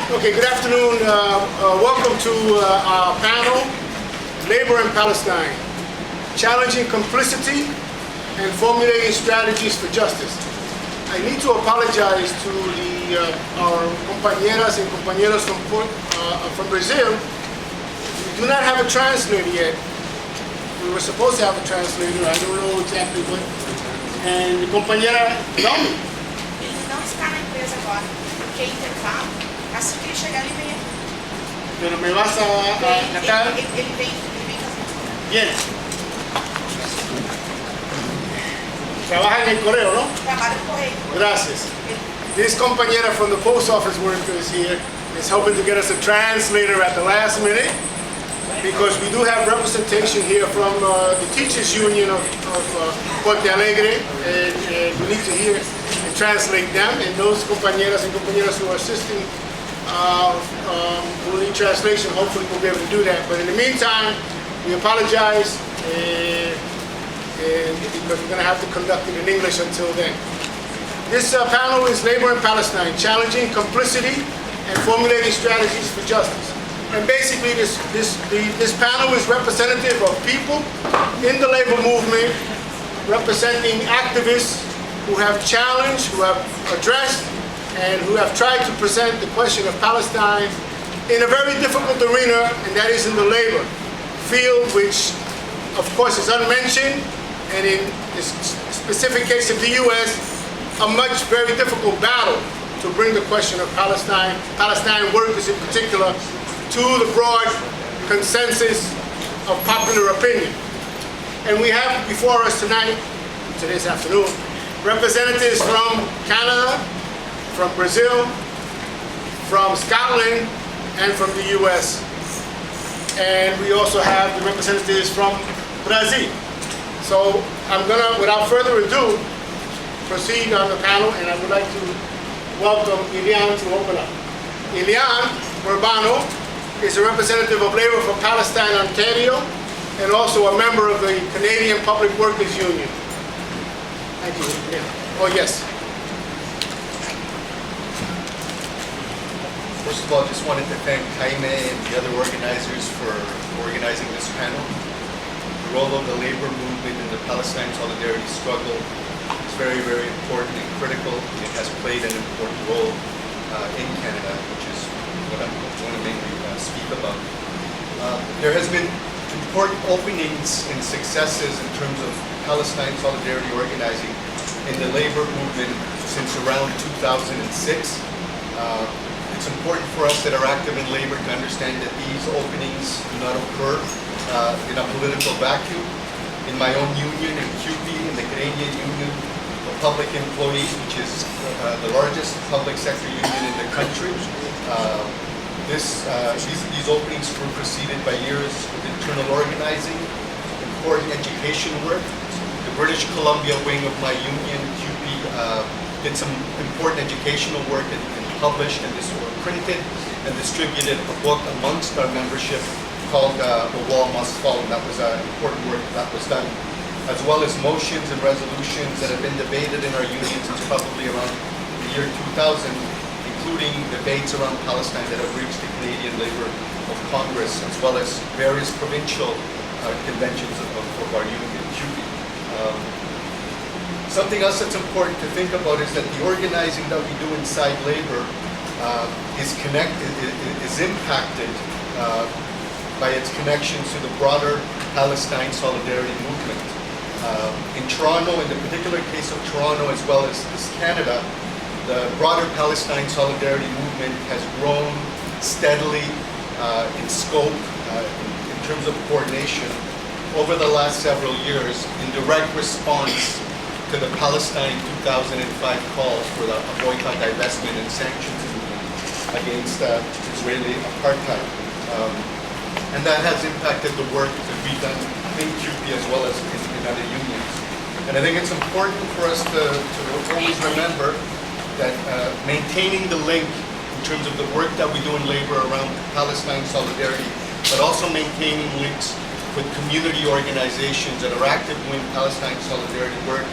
Okay, good afternoon. Welcome to our panel, Labor in Palestine, Challenging Complicity and Formulating Strategies for Justice. I need to apologize to our compañeras and compañeros from Brazil. We do not have a translator yet. We were supposed to have a translator, I don't know exactly what. And the compañera Jaime. Ele não está na empresa agora, porque é intervalo. Assim que ele chegar, ele vem aqui. Pero me vas a acá. Ele vem com Bien. Trabaja en el correo, ¿no? trabalho no correio. Gracias. This compañera from the post office workers here is hoping to get us a translator at the last minute because we do have representation here from the Teachers Union of Porto Alegre, and we need to hear and translate them, and those compañeras and compañeros who are assisting who need translation, hopefully we'll be able to do that. But in the meantime, we apologize because we're going to have to conduct it in English until then. This panel is Labor in Palestine, Challenging Complicity and Formulating Strategies for Justice. And basically this panel is representative of people in the labor movement, representing activists who have challenged, who have addressed, and who have tried to present the question of Palestine in a very difficult arena, and that is in the labor field, which of course is unmentioned, and in this specific case of the US, a very difficult battle to bring the question of Palestine workers in particular, to the broad consensus of popular opinion. And we have before us tonight, this afternoon, representatives from Canada, from Brazil, from Scotland, and from the US. And we also have the representatives from Brazil. So I'm gonna, without further ado, proceed on the panel, and I would like to welcome Illian to open up. Illian Burbano is a representative of Labor for Palestine, Ontario, and also a member of the Canadian Public Workers Union. Thank you. Yeah. Oh, yes. First of all, I just wanted to thank Jaime and the other organizers for organizing this panel. The role of the labor movement in the Palestine solidarity struggle is very, very important and critical. It has played an important role in Canada, which is what I want to mainly speak about. There has been important openings and successes in terms of Palestine solidarity organizing in the labor movement since around 2006. It's important for us that are active in labor to understand that these openings do not occur in a political vacuum. In my own union, in QP, in the Canadian Union of Public Employees, which is the largest public sector union in the country, these openings were preceded by years of internal organizing, important education work. The British Columbia wing of my union, QP, did some important educational work and published and printed and distributed a book amongst our membership called The Wall Must Fall, and that was important work that was done, as well as motions and resolutions that have been debated in our union since probably around the year 2000, including debates around Palestine that have reached the Canadian Labor of Congress, as well as various provincial conventions of our union, QP. Something else that's important to think about is that the organizing that we do inside labor is impacted by its connections to the broader Palestine solidarity movement. In Toronto, in the particular case of Toronto as well as Canada, the broader Palestine solidarity movement has grown steadily in scope, in terms of coordination over the last several years in direct response to the Palestine 2005 calls for the boycott, divestment, and sanctions movement against Israeli apartheid. And that has impacted the work that we've done in QP as well as in other unions. And I think it's important for us to always remember that maintaining the link in terms of the work that we do in labor around Palestine solidarity, but also maintaining links with community organizations that are active in Palestine solidarity work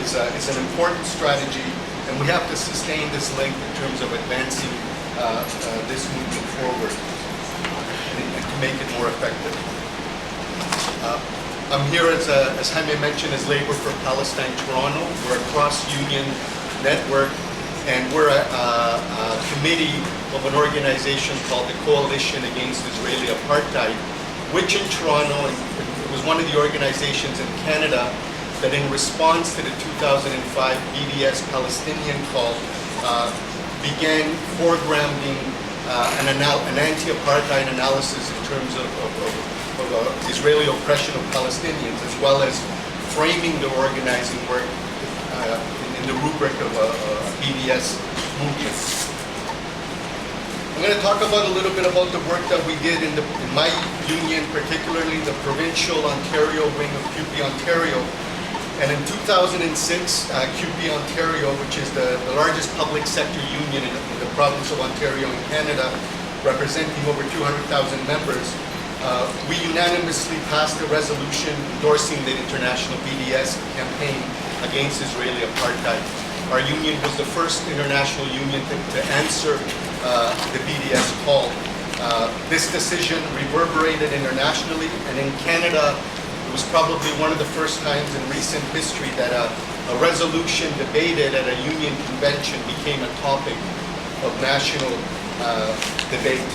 is an important strategy, and we have to sustain this link in terms of advancing this movement forward and to make it more effective. I'm here as Jaime mentioned, as Labor for Palestine Toronto. We're a cross-union network, and we're a committee of an organization called the Coalition Against Israeli Apartheid, which in Toronto, it was one of the organizations in Canada that in response to the 2005 BDS Palestinian call began foregrounding an anti-apartheid analysis in terms of Israeli oppression of Palestinians, as well as framing the organizing work in the rubric of a BDS movement. I'm going to talk about a little bit about the work that we did in my union, particularly the provincial Ontario wing of CUPE Ontario. And in 2006, CUPE Ontario, which is the largest public sector union in the province of Ontario in Canada, representing over 200,000 members, we unanimously passed a resolution endorsing the international BDS campaign against Israeli apartheid. Our union was the first international union to answer the BDS call. This decision reverberated internationally, and in Canada, it was probably one of the first times in recent history that a resolution debated at a union convention became a topic of national debate.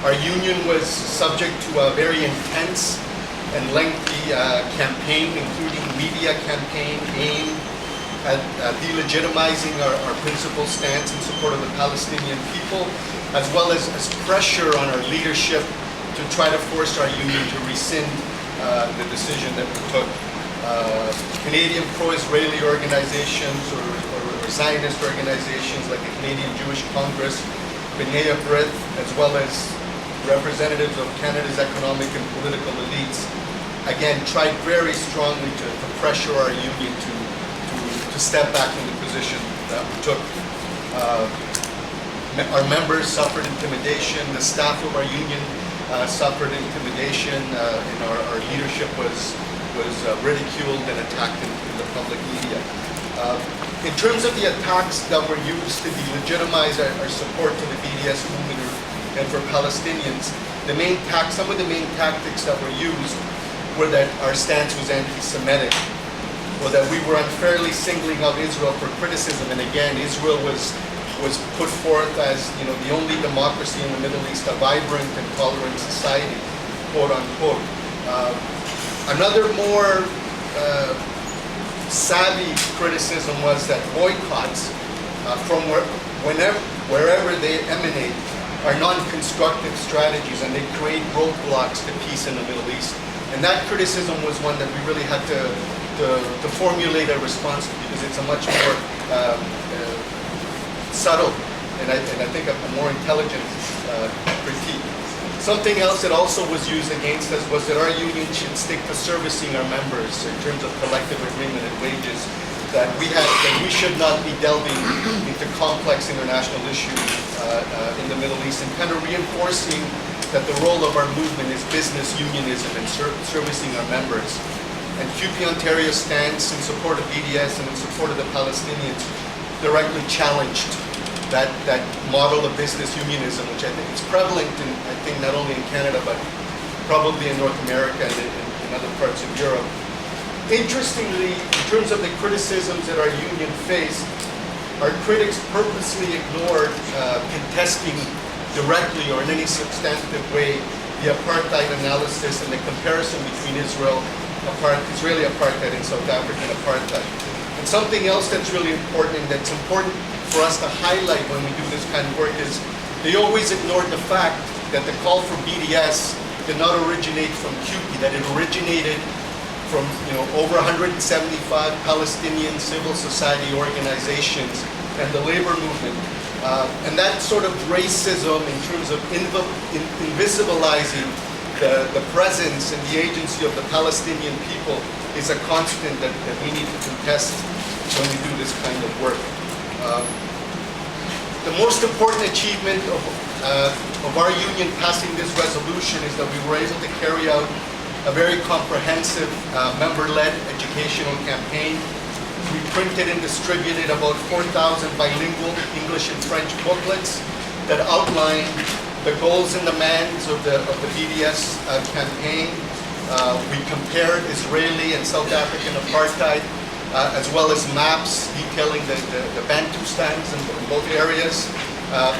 Our union was subject to a very intense and lengthy campaign, including media campaign aimed at delegitimizing our principal stance in support of the Palestinian people, as well as pressure on our leadership to try to force our union to rescind the decision that we took. Canadian pro-Israeli organizations or Zionist organizations like the Canadian Jewish Congress, B'nai B'rith, as well as representatives of Canada's economic and political elites, again, tried very strongly to pressure our union to step back from the position that we took. Our members suffered intimidation, the staff of our union suffered intimidation, and our leadership was ridiculed and attacked in the public media. In terms of the attacks that were used to delegitimize our support to the BDS movement and for Palestinians, some of the main tactics that were used were that our stance was anti-Semitic, or that we were unfairly singling out Israel for criticism, and again, Israel was put forth as, the only democracy in the Middle East, a vibrant and tolerant society, quote unquote. Another more savvy criticism was that boycotts from wherever they emanate are non-constructive strategies, and they create roadblocks to peace in the Middle East. And that criticism was one that we really had to formulate a response to, because it's a much more subtle and I think a more intelligent critique. Something else that also was used against us was that our union should stick to servicing our members in terms of collective agreement and wages, that we should not be delving into complex international issues in the Middle East, and kind of reinforcing that the role of our movement is business unionism and servicing our members. And CUPE Ontario's stance in support of BDS and in support of the Palestinians directly challenged that model of business unionism, which I think is prevalent not only in Canada, but probably in North America and in other parts of Europe. Interestingly, in terms of the criticisms that our union faced, our critics purposely ignored contesting directly or in any substantive way the apartheid analysis and the comparison between Israeli apartheid and South African apartheid. And something else that's really important, and that's important for us to highlight when we do this kind of work, is they always ignored the fact that the call for BDS did not originate from CUPE, that it originated from over 175 Palestinian civil society organizations and the labor movement. And that sort of racism in terms of invisibilizing the presence and the agency of the Palestinian people is a constant that we need to contest when we do this kind of work. The most important achievement of our union passing this resolution is that we were able to carry out a very comprehensive member-led educational campaign We printed and distributed about 4,000 bilingual English and French booklets that outline the goals and demands of the BDS campaign. We compared Israeli and South African apartheid, as well as maps detailing the Bantustans in both areas,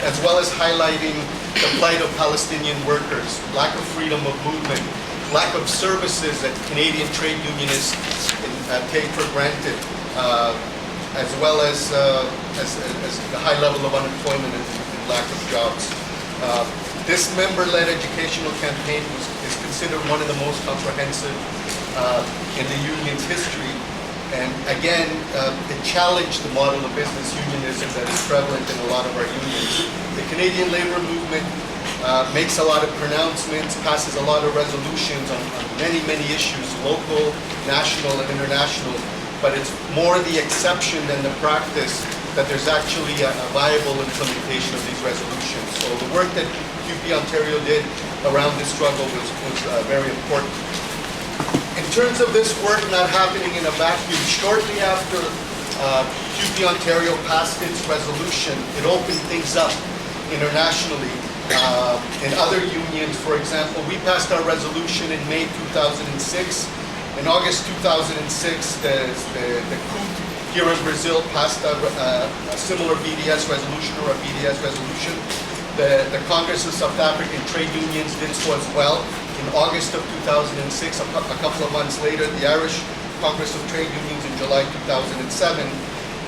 as well as highlighting the plight of Palestinian workers, lack of freedom of movement, lack of services that Canadian trade unionists take for granted, as well as the high level of unemployment and lack of jobs. This member-led educational campaign is considered one of the most comprehensive in the union's history. And again, it challenged the model of business unionism that is prevalent in a lot of our unions. The Canadian labor movement makes a lot of pronouncements, passes a lot of resolutions on many, many issues, local, national, and international, but it's more the exception than the practice that there's actually a viable implementation of these resolutions. So the work that QP Ontario did around this struggle was very important. In terms of this work not happening in a vacuum, shortly after QP Ontario passed its resolution, it opened things up internationally. In other unions, for example, we passed our resolution in May 2006. In August 2006, the CUT here in Brazil passed a similar BDS resolution or a BDS resolution. The Congress of South African Trade Unions did so as well. In August of 2006, a couple of months later, the Irish Congress of Trade Unions in July 2007.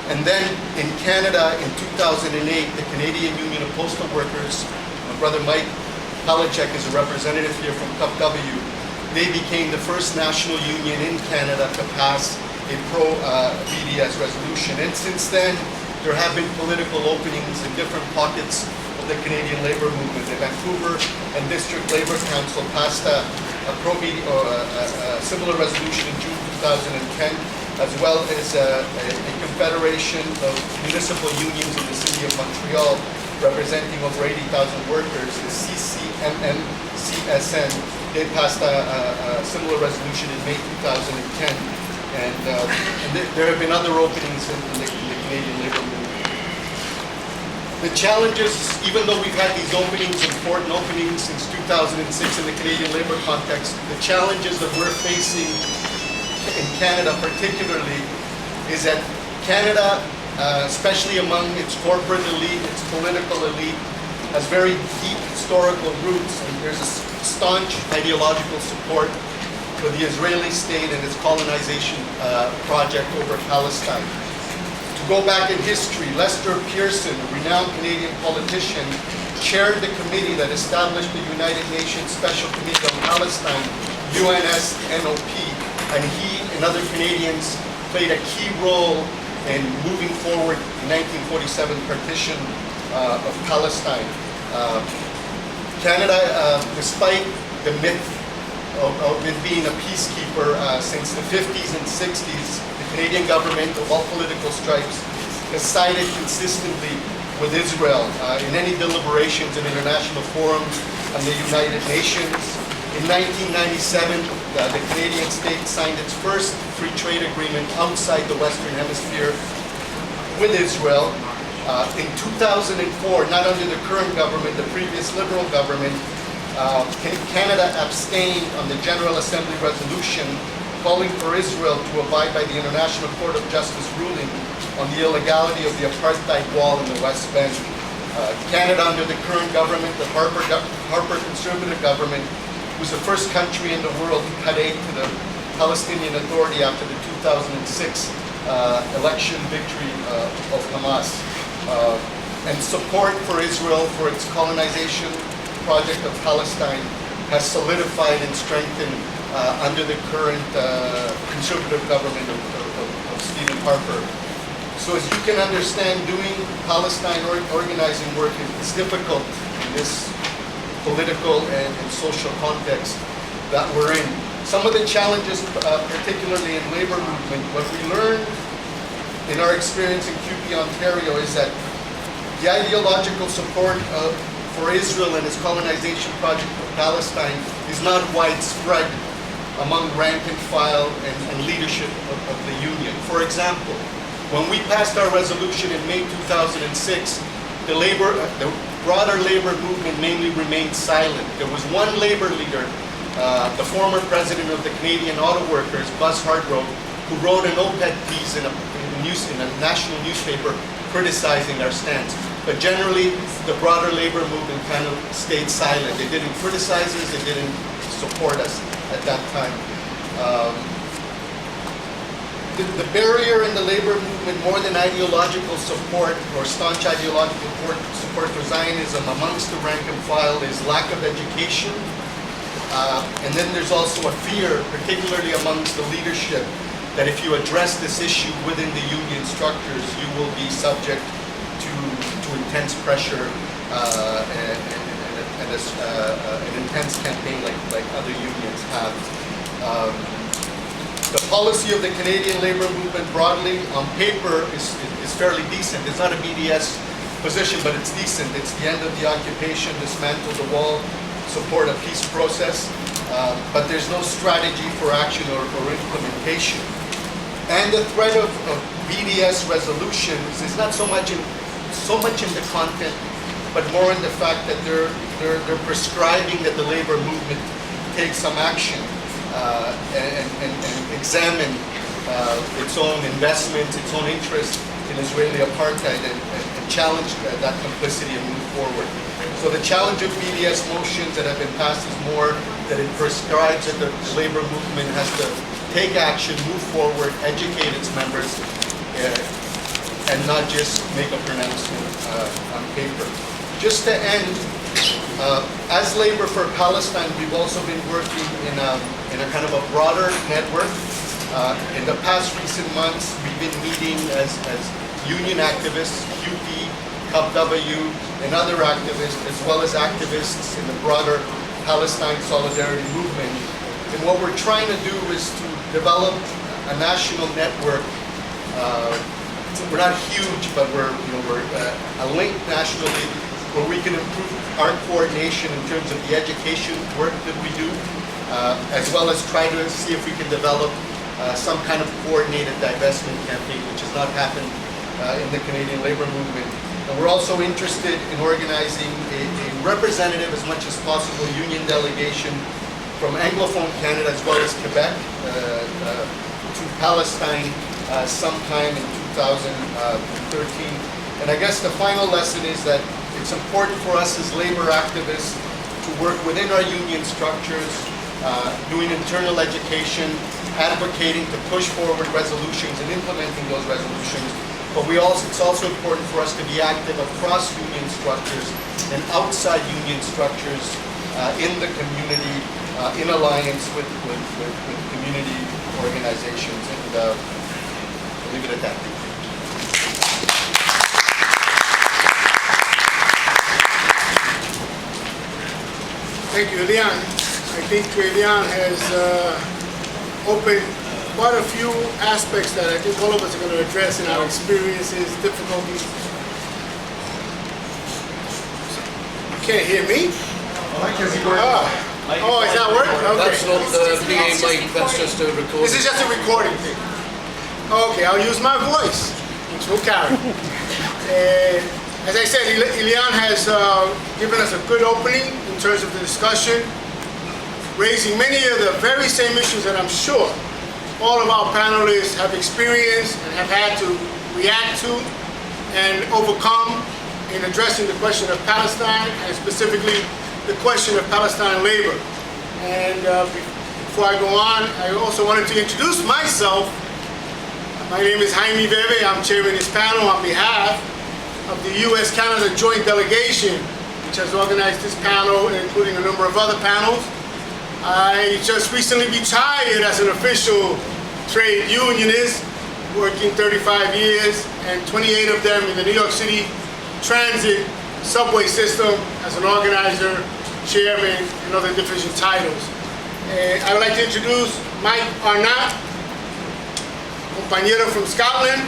And then in Canada in 2008, the Canadian Union of Postal Workers, my brother Mike Palacek is a representative here from CUPW. They became the first national union in Canada to pass a pro-BDS resolution. And since then, there have been political openings in different pockets of the Canadian labor movement. The Vancouver and District Labor Council passed a similar resolution in June 2010, as well as a confederation of municipal unions in the city of Montreal, representing over 80,000 workers, the CCMM-CSN. They passed a similar resolution in May 2010. And there have been other openings in the Canadian labor movement. The challenges, even though we've had these openings, important openings since 2006 in the Canadian labor context, the challenges that we're facing in Canada particularly is that Canada, especially among its corporate elite, its political elite, has very deep historical roots, and there's a staunch ideological support for the Israeli state and its colonization project over Palestine. To go back in history, Lester Pearson, a renowned Canadian politician, chaired the committee that established the United Nations Special Committee on Palestine, UNSNOP, and he and other Canadians played a key role in moving forward the 1947 partition of Palestine. Canada, despite the myth of it being a peacekeeper since the 50s and 60s, the Canadian government of all political stripes has sided consistently with Israel in any deliberations in international forums and the United Nations. In 1997, the Canadian state signed its first free trade agreement outside the Western Hemisphere with Israel. In 2004, not under the current government, the previous Liberal government, Canada abstained on the General Assembly resolution calling for Israel to abide by the International Court of Justice ruling on the illegality of the apartheid wall in the West Bank. Canada, under the current government, the Harper Conservative government, was the first country in the world to cut aid to the Palestinian Authority after the 2006 election victory of Hamas. And support for Israel for its colonization project of Palestine has solidified and strengthened under the current conservative government of Stephen Harper. So as you can understand, doing Palestine organizing work is difficult in this political and social context that we're in. Some of the challenges, particularly in labor movement, what we learned in our experience in QP Ontario is that the ideological support for Israel and its colonization project of Palestine is not widespread among rank and file and leadership of the union. For example, when we passed our resolution in May 2006, the broader labor movement mainly remained silent. There was one labor leader, the former president of the Canadian Auto Workers, Buzz Hargrove, who wrote an op-ed piece in a national newspaper criticizing our stance. But generally, the broader labor movement kind of stayed silent. They didn't criticize us, they didn't support us at that time. The barrier in the labor movement, more than ideological support or staunch ideological support for Zionism amongst the rank and file, is lack of education. And then there's also a fear, particularly amongst the leadership, that if you address this issue within the union structures, you will be subject to intense pressure and an intense campaign like other unions have. The policy of the Canadian labor movement broadly, on paper, is fairly decent. It's not a BDS position, but it's decent. It's the end of the occupation, dismantle the wall, support a peace process, but there's no strategy for action or implementation. And the threat of BDS resolutions is not so much in the content, but more in the fact that they're prescribing that the labor movement take some action and examine its own investments, its own interest in Israeli apartheid, and challenge that complicity and move forward. So the challenge of BDS motions that have been passed is more that it prescribes that the labor movement has to take action, move forward, educate its members, and not just make a pronouncement on paper. Just to end, as Labor for Palestine, we've also been working in a kind of a broader network. In the past recent months, we've been meeting as union activists, QP, CUPW, and other activists, as well as activists in the broader Palestine solidarity movement. And what we're trying to do is to develop a national network. We're not huge, but we're a link nationally where we can improve our coordination in terms of the education work that we do, as well as try to see if we can develop some kind of coordinated divestment campaign, which has not happened in the Canadian labor movement. And we're also interested in organizing a representative, as much as possible, union delegation from Anglophone Canada as well as Quebec to Palestine sometime in 2013. And I guess the final lesson is that it's important for us as labor activists to work within our union structures, doing internal education, advocating to push forward resolutions and implementing those resolutions. But it's also important for us to be active across union structures and outside union structures in the community, in alliance with community organizations. And I'll leave it at that. Thank you, Illian. I think Illian has opened quite a few aspects that I think all of us are going to address in our experiences, difficulties. You can't hear me? Oh, is that working? Okay. That's not the PA mic, that's just a recording. This is just a recording thing. Okay, I'll use my voice, which will carry. As I said, Illian has given us a good opening in terms of the discussion, raising many of the very same issues that I'm sure all of our panelists have experienced and have had to react to and overcome in addressing the question of Palestine, and specifically the question of Palestine labor. And before I go on, I also wanted to introduce myself. My name is Jaime Veve. I'm chairing this panel on behalf of the U.S.-Canada Joint Delegation, which has organized this panel, including a number of other panels. I just recently retired as an official trade unionist, working 35 years, and 28 of them in the New York City transit subway system as an organizer, chairman, and other division titles. I would like to introduce Mike Arnott, compañero from Scotland.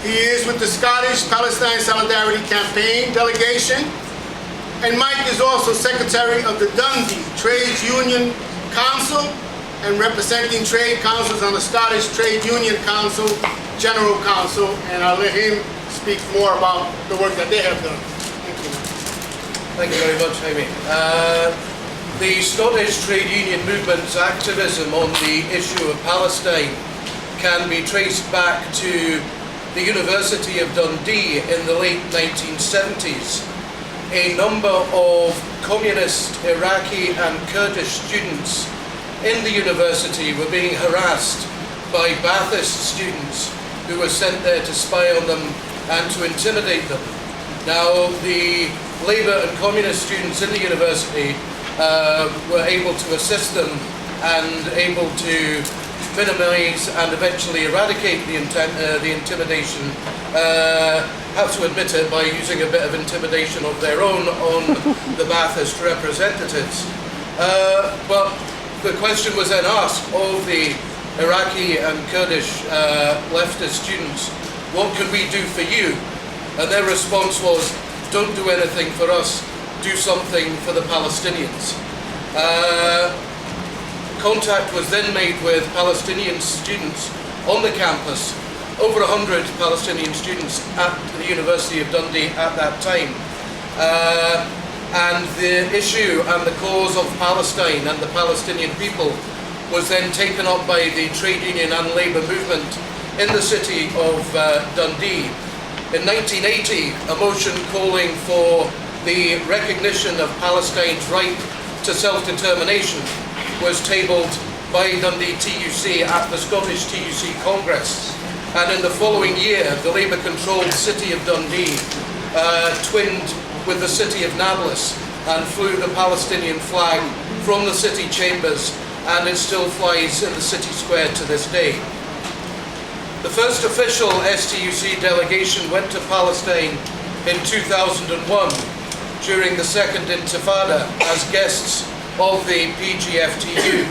He is with the Scottish Palestine Solidarity Campaign delegation. And Mike is also secretary of the Dundee Trades Union Council and representing trade councils on the Scottish Trade Union Council, General Council, and I'll let him speak more about the work that they have done. Thank you. Thank you very much, Jaime. The Scottish Trade Union movement's activism on the issue of Palestine can be traced back to the University of Dundee in the late 1970s. A number of communist Iraqi and Kurdish students in the university were being harassed by Ba'athist students who were sent there to spy on them and to intimidate them. Now, the Labour and Communist students in the university were able to assist them and able to minimise and eventually eradicate the intimidation, have to admit it, by using a bit of intimidation of their own on the Ba'athist representatives. But the question was then asked of the Iraqi and Kurdish leftist students, what can we do for you? And their response was, don't do anything for us, do something for the Palestinians. Contact was then made with Palestinian students on the campus, over 100 Palestinian students at the University of Dundee at that time. And the issue and the cause of Palestine and the Palestinian people was then taken up by the trade union and labour movement in the city of Dundee. In 1980, a motion calling for the recognition of Palestine's right to self-determination was tabled by Dundee TUC at the Scottish TUC Congress. And in the following year, the Labour-controlled city of Dundee twinned with the city of Nablus and flew the Palestinian flag from the city chambers, and it still flies in the city square to this day. The first official STUC delegation went to Palestine in 2001 during the Second Intifada as guests of the PGFTU.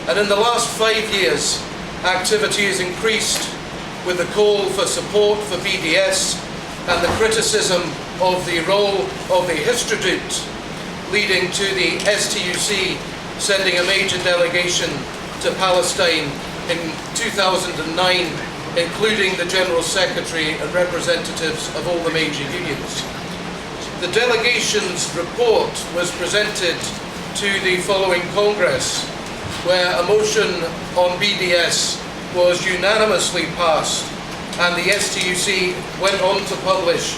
And in the last 5 years, activity has increased with the call for support for BDS and the criticism of the role of the Histrodute, leading to the STUC sending a major delegation to Palestine in 2009, including the General Secretary and representatives of all the major unions. The delegation's report was presented to the following Congress, where a motion on BDS was unanimously passed, and the STUC went on to publish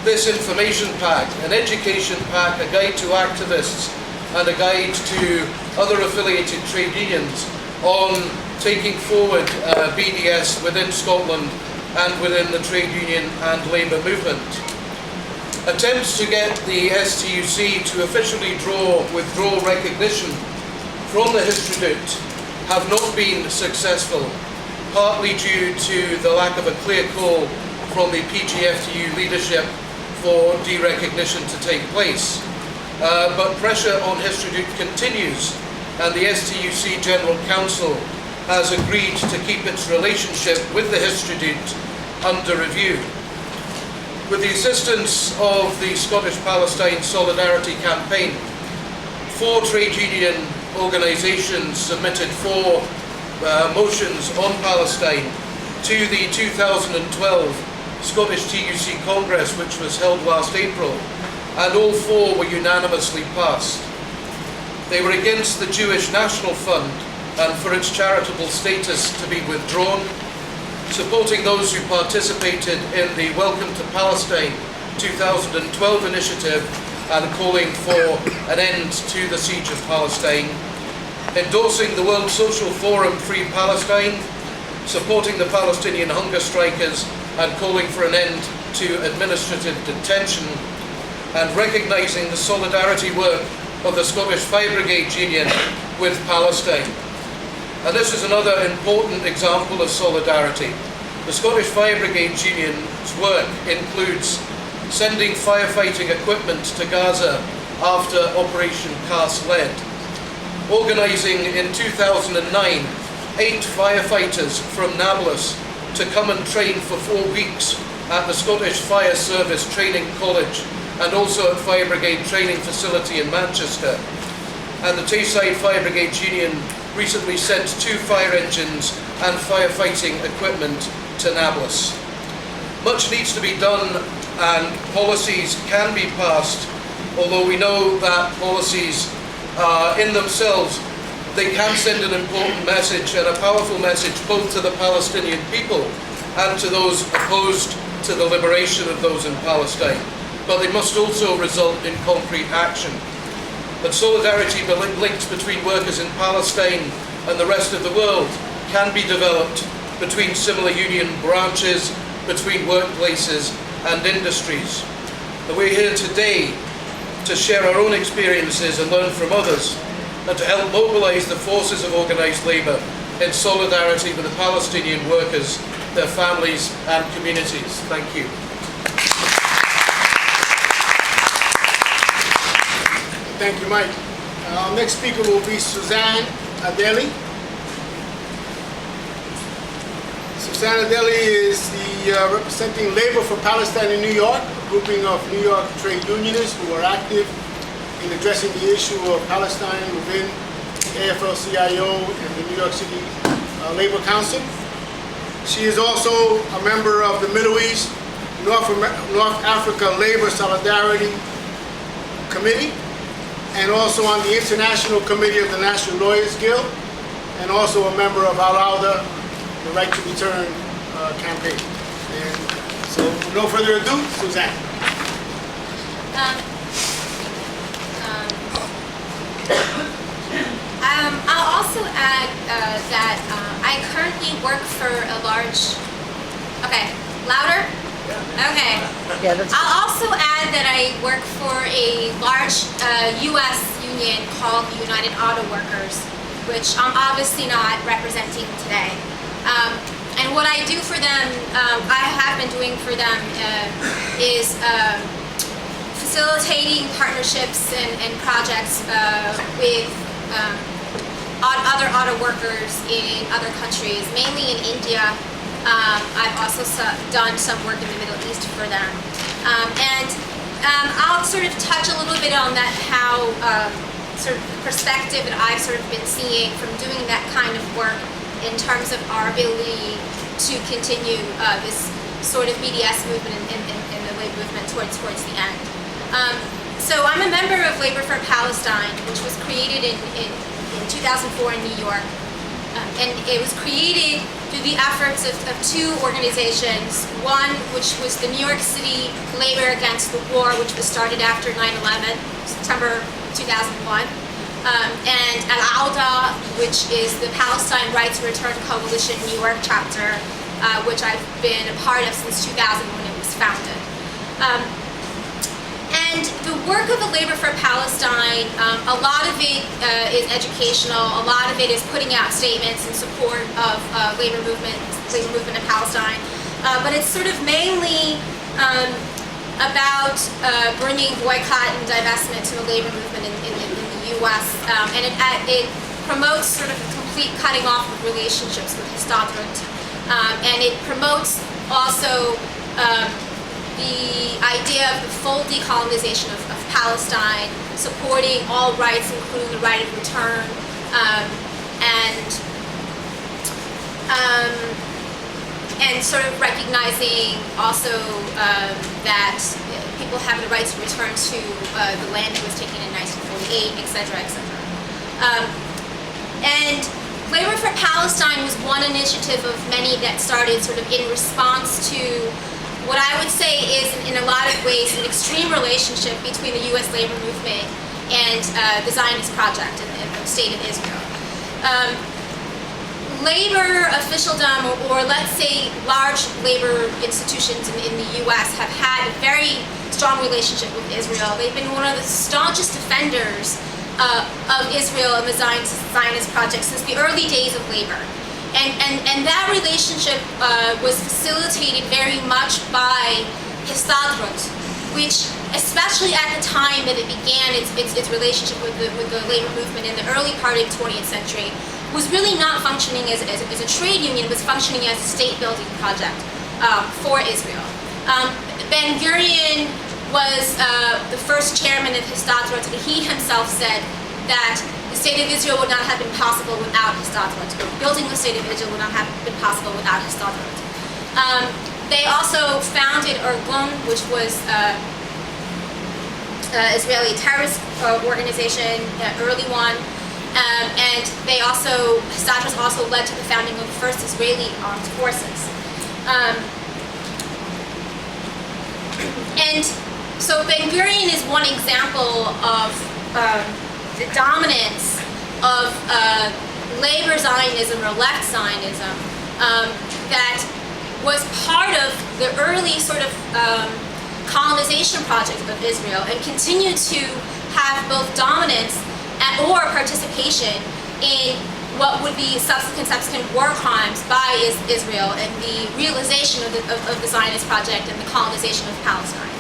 this information pack, an education pack, a guide to activists, and a guide to other affiliated trade unions on taking forward BDS within Scotland and within the trade union and labour movement. Attempts to get the STUC to officially withdraw recognition from the Histrodute have not been successful, partly due to the lack of a clear call from the PGFTU leadership for derecognition to take place. But pressure on Histrodute continues, and the STUC General Council has agreed to keep its relationship with the Histrodute under review. With the assistance of the Scottish Palestine Solidarity Campaign, 4 trade union organisations submitted 4 motions on Palestine to the 2012 Scottish TUC Congress, which was held last April, and all 4 were unanimously passed. They were against the Jewish National Fund and for its charitable status to be withdrawn, supporting those who participated in the Welcome to Palestine 2012 initiative and calling for an end to the siege of Palestine, endorsing the World Social Forum Free Palestine, supporting the Palestinian hunger strikers and calling for an end to administrative detention, and recognising the solidarity work of the Scottish Fire Brigade Union with Palestine. And this is another important example of solidarity. The Scottish Fire Brigade Union's work includes sending firefighting equipment to Gaza after Operation Cast Lead, organising in 2009 8 firefighters from Nablus to come and train for 4 weeks at the Scottish Fire Service Training College and also at Fire Brigade Training Facility in Manchester. And the Tayside Fire Brigade Union recently sent 2 fire engines and firefighting equipment to Nablus. Much needs to be done and policies can be passed, although we know that policies in themselves, they can send an important message and a powerful message both to the Palestinian people and to those opposed to the liberation of those in Palestine. But they must also result in concrete action. But solidarity links between workers in Palestine and the rest of the world can be developed between similar union branches, between workplaces and industries. And we're here today to share our own experiences and learn from others, and to help mobilize the forces of organized labor in solidarity with the Palestinian workers, their families and communities. Thank you. Thank you, Mike. Our next speaker will be Suzanne Adely. Suzanne Adely is the representing Labor for Palestine in New York, a grouping of New York trade unionists who are active in addressing the issue of Palestine within the AFL-CIO and the New York City Labor Council. She is also a member of the Middle East North Africa Labor Solidarity Committee, and also on the International Committee of the National Lawyers Guild, and also a member of Al-Awda, the Right to Return campaign. And so, with no further ado, Suzanne. I'll also add that I currently work for a large. Okay, louder? Okay. Yeah, that's I'll also add that I work for a large U.S. union called the United Auto Workers, which I'm obviously not representing today. And what I do for them, I have been doing for them, is facilitating partnerships and projects with other auto workers in other countries, mainly in India. I've also done some work in the Middle East for them. I'll sort of touch a little bit on that, how sort of the perspective that I've sort of been seeing from doing that kind of work in terms of our ability to continue this sort of BDS movement and the labor movement towards the end. So I'm a member of Labor for Palestine, which was created in 2004 in New York. And it was created through the efforts of 2 organizations. One, which was the New York City Labor Against the War, which was started after 9/11, September 2001. And Al-Awda, which is the Palestine Rights Return Coalition New York chapter, which I've been a part of since 2000 when it was founded. And the work of the Labor for Palestine, a lot of it is educational, a lot of it is putting out statements in support of labor movement in Palestine, but it's sort of mainly about bringing boycott and divestment to the labor movement in the U.S. And it promotes sort of a complete cutting off of relationships with Histadrut, and it promotes also the idea of the full decolonization of Palestine, supporting all rights, including the right of return, and sort of recognizing also that people have the right to return to the land that was taken in 1948, etc., etc. And Labor for Palestine was one initiative of many that started sort of in response to what I would say is, in a lot of ways, an extreme relationship between the U.S. labor movement and the Zionist project in the state of Israel. Labor officialdom, or let's say large labor institutions in the U.S. have had a very strong relationship with Israel. They've been one of the staunchest defenders of Israel and the Zionist project since the early days of labor. And that relationship was facilitated very much by Histadrut, which, especially at the time that it began its relationship with the labor movement in the early part of the 20th century, was really not functioning as a trade union. It was functioning as a state-building project for Israel. Ben-Gurion was the first chairman of Histadrut, and he himself said that the state of Israel would not have been possible without Histadrut, or building the state of Israel would not have been possible without Histadrut. They also founded Irgun, which was Israeli terrorist organization, early one, and they also, Histadrut also led to the founding of the first Israeli armed forces. And so Ben Gurion is one example of the dominance of labor Zionism or left Zionism that was part of the early sort of colonization project of Israel, and continued to have both dominance or participation in what would be subsequent war crimes by Israel and the realization of the Zionist project and the colonization of Palestine.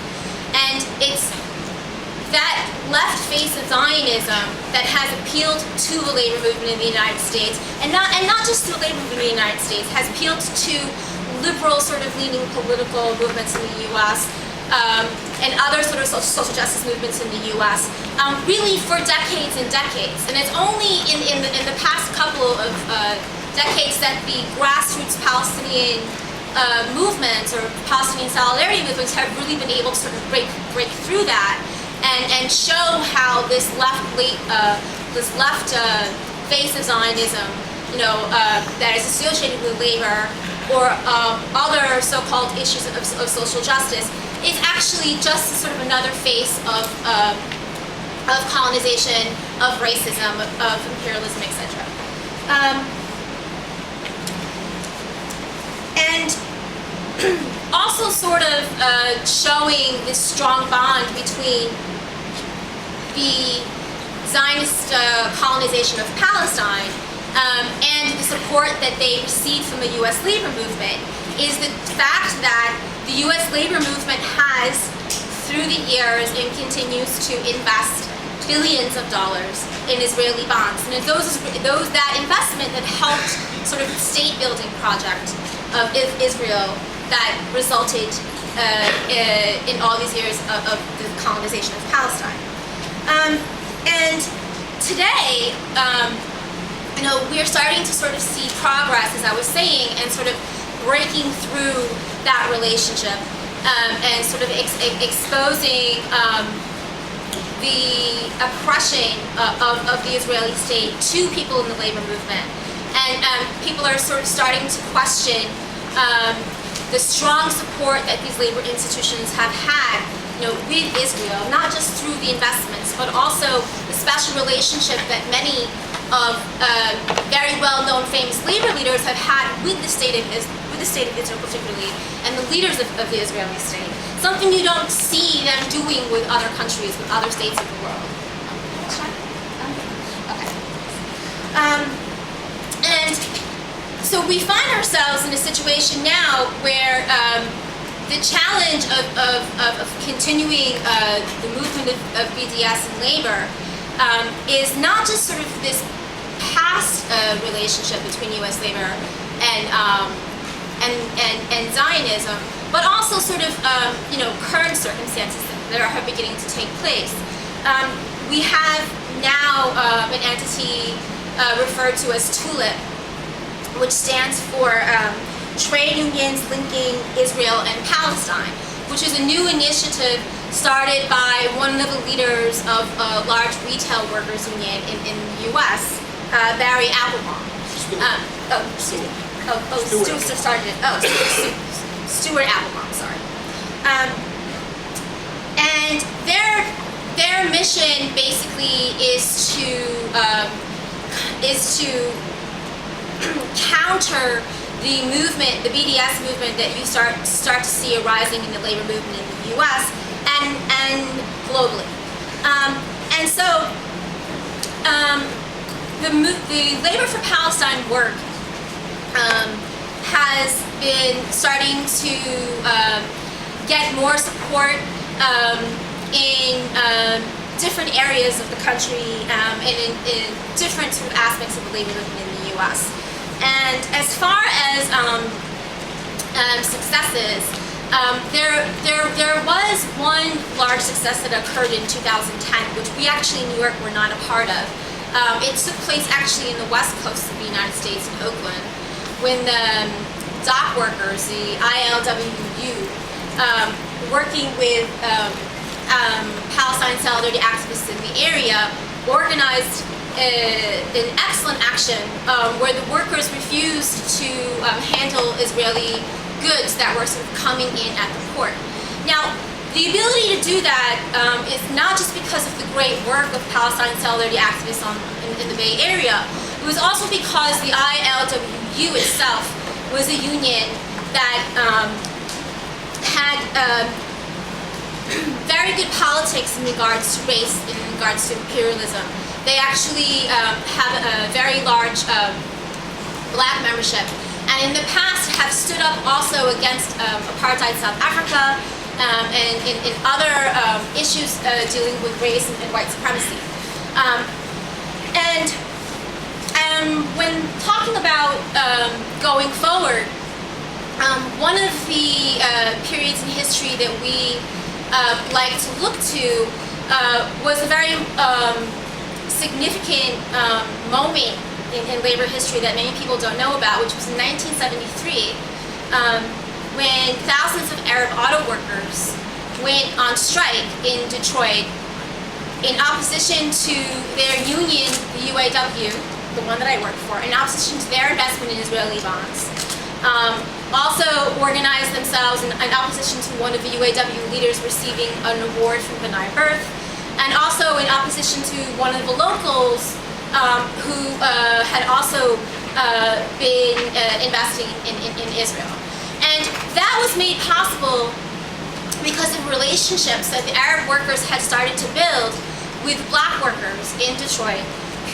And it's that left face of Zionism that has appealed to the labor movement in the United States, and not just to the labor movement in the United States, has appealed to liberal sort of leaning political movements in the U.S. And other sort of social justice movements in the U.S. Really for decades and decades. And it's only in the past couple of decades that the grassroots Palestinian movements or Palestinian solidarity movements have really been able to sort of break through that and show how this left face of Zionism, that is associated with labor or other so-called issues of social justice, is actually just sort of another face of colonization, of racism, of imperialism, etc. And also sort of showing this strong bond between the Zionist colonization of Palestine and the support that they received from the U.S. labor movement is the fact that the U.S. labor movement has, through the years, and continues to invest billions of dollars in Israeli bonds. And it's that investment that helped sort of the state-building project of Israel that resulted in all these years of the colonization of Palestine. And today, we're starting to sort of see progress, as I was saying, and sort of breaking through that relationship and sort of exposing the oppression of the Israeli state to people in the labor movement. And people are sort of starting to question the strong support that these labor institutions have had with Israel, not just through the investments, but also the special relationship that many of very well-known famous labor leaders have had with the state of Israel particularly, and the leaders of the Israeli state. Something you don't see them doing with other countries, with other states of the world. Okay. And so we find ourselves in a situation now where the challenge of continuing the movement of BDS and labor is not just sort of this past relationship between U.S. labor and Zionism, but also sort of current circumstances that are beginning to take place. We have now an entity referred to as TULIP, which stands for Trade Unions Linking Israel and Palestine, which is a new initiative started by one of the leaders of a large retail workers union in the U.S., Barry Applebaum. Stuart Applebaum, sorry. And their mission basically is to counter the movement, the BDS movement that you start to see arising in the labor movement in the U.S. and globally. And so the Labor for Palestine work has been starting to get more support in different areas of the country and in different sort of aspects of the labor movement in the U.S. And as far as successes, There was one large success that occurred in 2010, which we actually in New York were not a part of. It took place actually in the west coast of the United States in Oakland, when the dock workers, the ILWU, working with Palestine solidarity activists in the area, organized an excellent action where the workers refused to handle Israeli goods that were sort of coming in at the port. Now, the ability to do that is not just because of the great work of Palestine solidarity activists in the Bay Area. It was also because the ILWU itself was a union that had very good politics in regards to race, in regards to imperialism. They actually have a very large black membership, and in the past have stood up also against apartheid South Africa and in other issues dealing with race and white supremacy. And when talking about going forward, one of the periods in history that we like to look to was a very significant moment in labor history that many people don't know about, which was in 1973, when thousands of Arab auto workers went on strike in Detroit in opposition to their union, the UAW, the one that I work for, in opposition to their investment in Israeli bonds. Also organized themselves in opposition to one of the UAW leaders receiving an award from B'nai B'rith, and also in opposition to one of the locals who had also been investing in Israel. And that was made possible because of relationships that the Arab workers had started to build with black workers in Detroit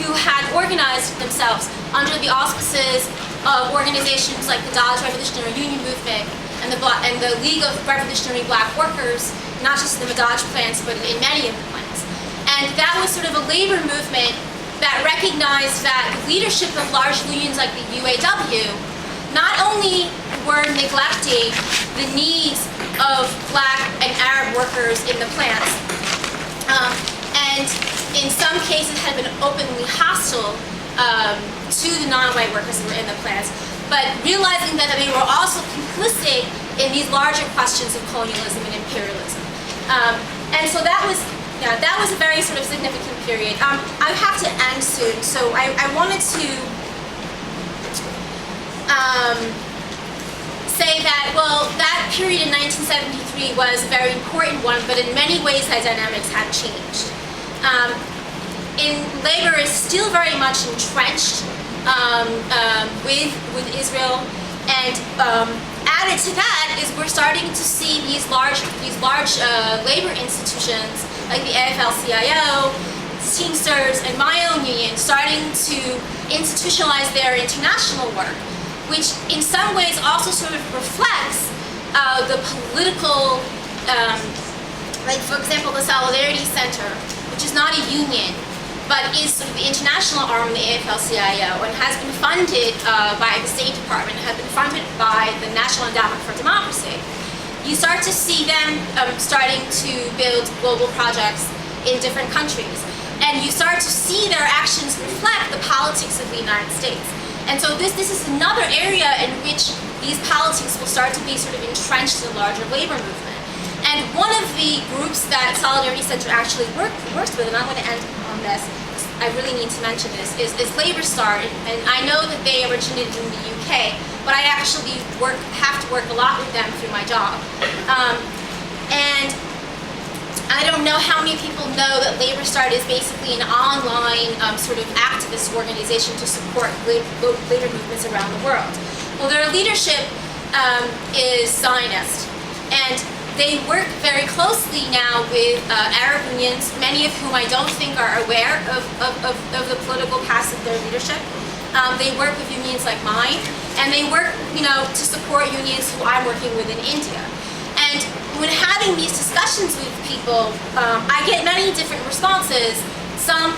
who had organized themselves under the auspices of organizations like the Dodge Revolutionary Union Movement and the League of Revolutionary Black Workers, not just in the Dodge plants, but in many of the plants. And that was sort of a labor movement that recognized that the leadership of large unions like the UAW not only were neglecting the needs of black and Arab workers in the plants, and in some cases had been openly hostile to the non-white workers who were in the plants, but realizing that they were also complicit in these larger questions of colonialism and imperialism. And so that was a very sort of significant period. I have to end soon, so I wanted to say that, well, that period in 1973 was a very important one, but in many ways the dynamics have changed. Labor is still very much entrenched with Israel, and added to that is we're starting to see these large labor institutions like the AFL-CIO, Teamsters, and my own union starting to institutionalize their international work, which in some ways also sort of reflects the political, like for example the Solidarity Center, which is not a union, but is sort of the international arm of the AFL-CIO and has been funded by the State Department, has been funded by the National Endowment for Democracy. You start to see them starting to build global projects in different countries. And you start to see their actions reflect the politics of the United States. And so this is another area in which these politics will start to be sort of entrenched in the larger labor movement. And one of the groups that Solidarity Center actually works with, and I'm going to end on this, I really need to mention this, is Labour Star. And I know that they originated in the UK, but I actually have to work a lot with them through my job. And I don't know how many people know that Labour Star is basically an online sort of activist organization to support labor movements around the world. Well, their leadership is Zionist, and they work very closely now with Arab unions, many of whom I don't think are aware of the political past of their leadership. They work with unions like mine, and they work, to support unions who I'm working with in India. And when having these discussions with people, I get many different responses. Some